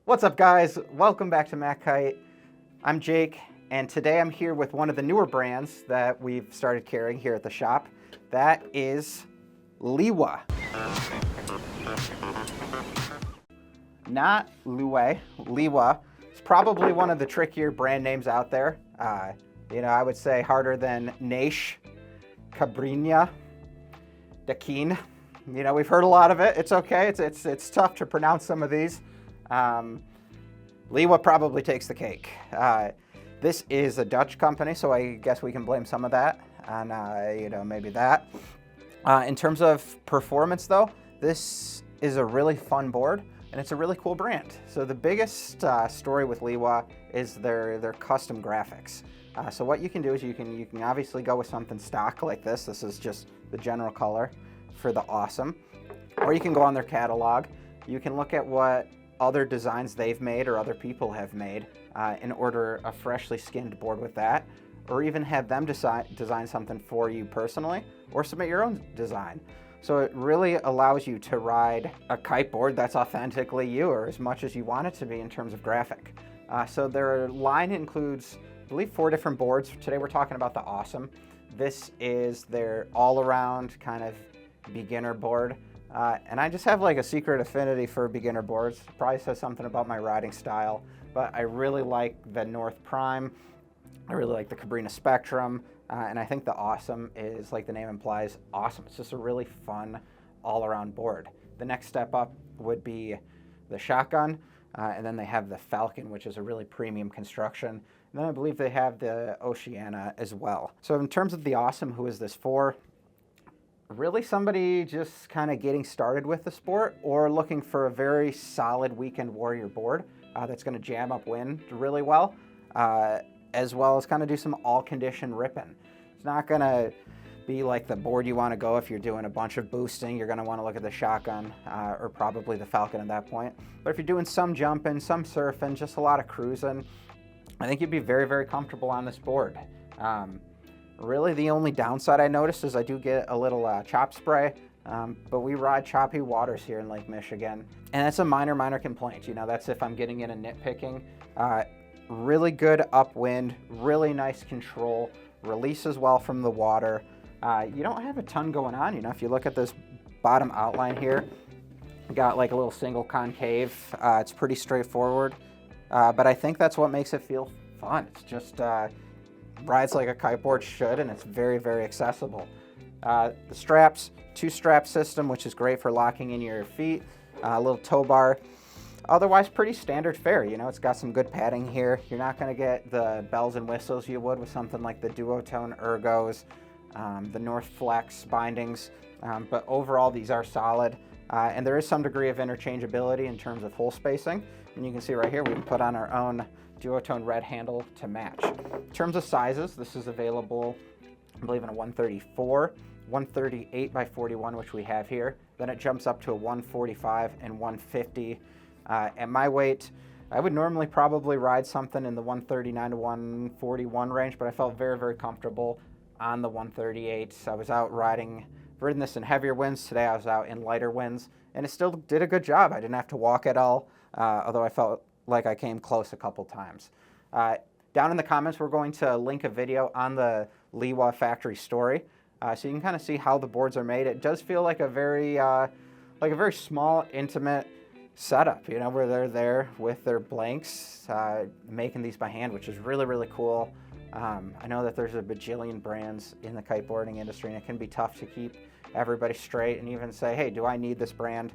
What's up, guys? Welcome back to MACkite. I'm Jake, and today I'm here with one of the newer brands that we've started carrying here at the shop. That is Lieuwe. Not Lieuwe, Lieuwe. It's probably one of the trickier brand names out there. I would say harder than Naish, Cabrinha, Dakin. We've heard a lot of it. It's okay. It's tough to pronounce some of these. Lieuwe probably takes the cake. This is a Dutch company, so I guess we can blame some of that on, maybe that. In terms of performance, though, this is a really fun board, and it's a really cool brand. So the biggest story with Lieuwe is their custom graphics. So what you can do is you can obviously go with something stock like this. This is just the general color for the Awesome. Or you can go on their catalog. You can look at what other designs they've made or other people have made and order a freshly skinned board with that, or even have them design something for you personally, or submit your own design. So it really allows you to ride a kiteboard that's authentically you, or as much as you want it to be in terms of graphic. So their line includes, I believe, 4 different boards. Today we're talking about the Awesome. This is their all-around kind of beginner board. And I just have like a secret affinity for beginner boards. Probably says something about my riding style, but I really like the North Prime. I really like the Cabrinha Spectrum, and I think the Awesome is, like the name implies, awesome. It's just a really fun all-around board. The next step up would be the Shotgun, and then they have the Falcon, which is a really premium construction. And then I believe they have the Oceana as well. So in terms of the Awesome, who is this for? Really somebody just kind of getting started with the sport, or looking for a very solid weekend warrior board that's going to jam upwind really well, as well as kind of do some all-condition ripping. It's not going to be like the board you want to go if you're doing a bunch of boosting. You're going to want to look at the Shotgun or probably the Falcon at that point. But if you're doing some jumping, some surfing, just a lot of cruising, I think you'd be very, very comfortable on this board. Really, the only downside I noticed is I do get a little chop spray, but we ride choppy waters here in Lake Michigan, and that's a minor complaint. That's if I'm getting into nitpicking. Really good upwind, really nice control, releases well from the water. You don't have a ton going on. If you look at this bottom outline here, got like a little single concave. It's pretty straightforward, but I think that's what makes it feel fun. It's just rides like a kiteboard should, and it's very, very accessible. The straps, 2-strap system, which is great for locking in your feet, a little tow bar. Otherwise, pretty standard fare. It's got some good padding here. You're not going to get the bells and whistles you would with something like the Duotone Ergos, the North Flex bindings, but overall these are solid, and there is some degree of interchangeability in terms of hole spacing. And you can see right here we can put on our own Duotone red handle to match. In terms of sizes, this is available, I believe, in a 134, 138 by 41, which we have here. Then it jumps up to a 145 and 150. At my weight, I would normally probably ride something in the 139 to 141 range, but I felt very, very comfortable on the 138. I was out riding, ridden this in heavier winds. Today I was out in lighter winds, and it still did a good job. I didn't have to walk at all, although I felt like I came close a couple times. Down in the comments, we're going to link a video on the Lieuwe factory story, so you can kind of see how the boards are made. It does feel like a very small, intimate setup, where they're there with their blanks, making these by hand, which is really, really cool. I know that there's a bajillion brands in the kiteboarding industry, and it can be tough to keep everybody straight and even say, hey, do I need this brand?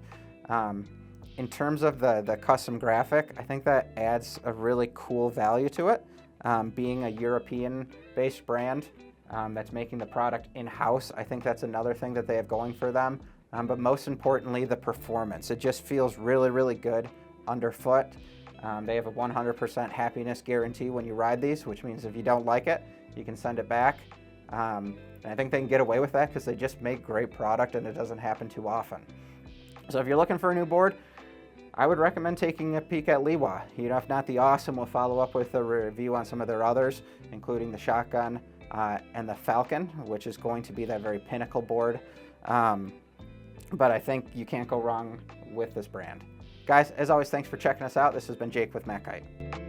In terms of the custom graphic, I think that adds a really cool value to it. Being a European-based brand that's making the product in-house, I think that's another thing that they have going for them. But most importantly, the performance. It just feels really, really good underfoot. They have a 100% happiness guarantee when you ride these, which means if you don't like it, you can send it back. And I think they can get away with that because they just make great product, and it doesn't happen too often. So if you're looking for a new board, I would recommend taking a peek at Lieuwe. If not the Awesome, we'll follow up with a review on some of their others, including the Shotgun and the Falcon, which is going to be that very pinnacle board. But I think you can't go wrong with this brand. Guys, as always, thanks for checking us out. This has been Jake with MACkite.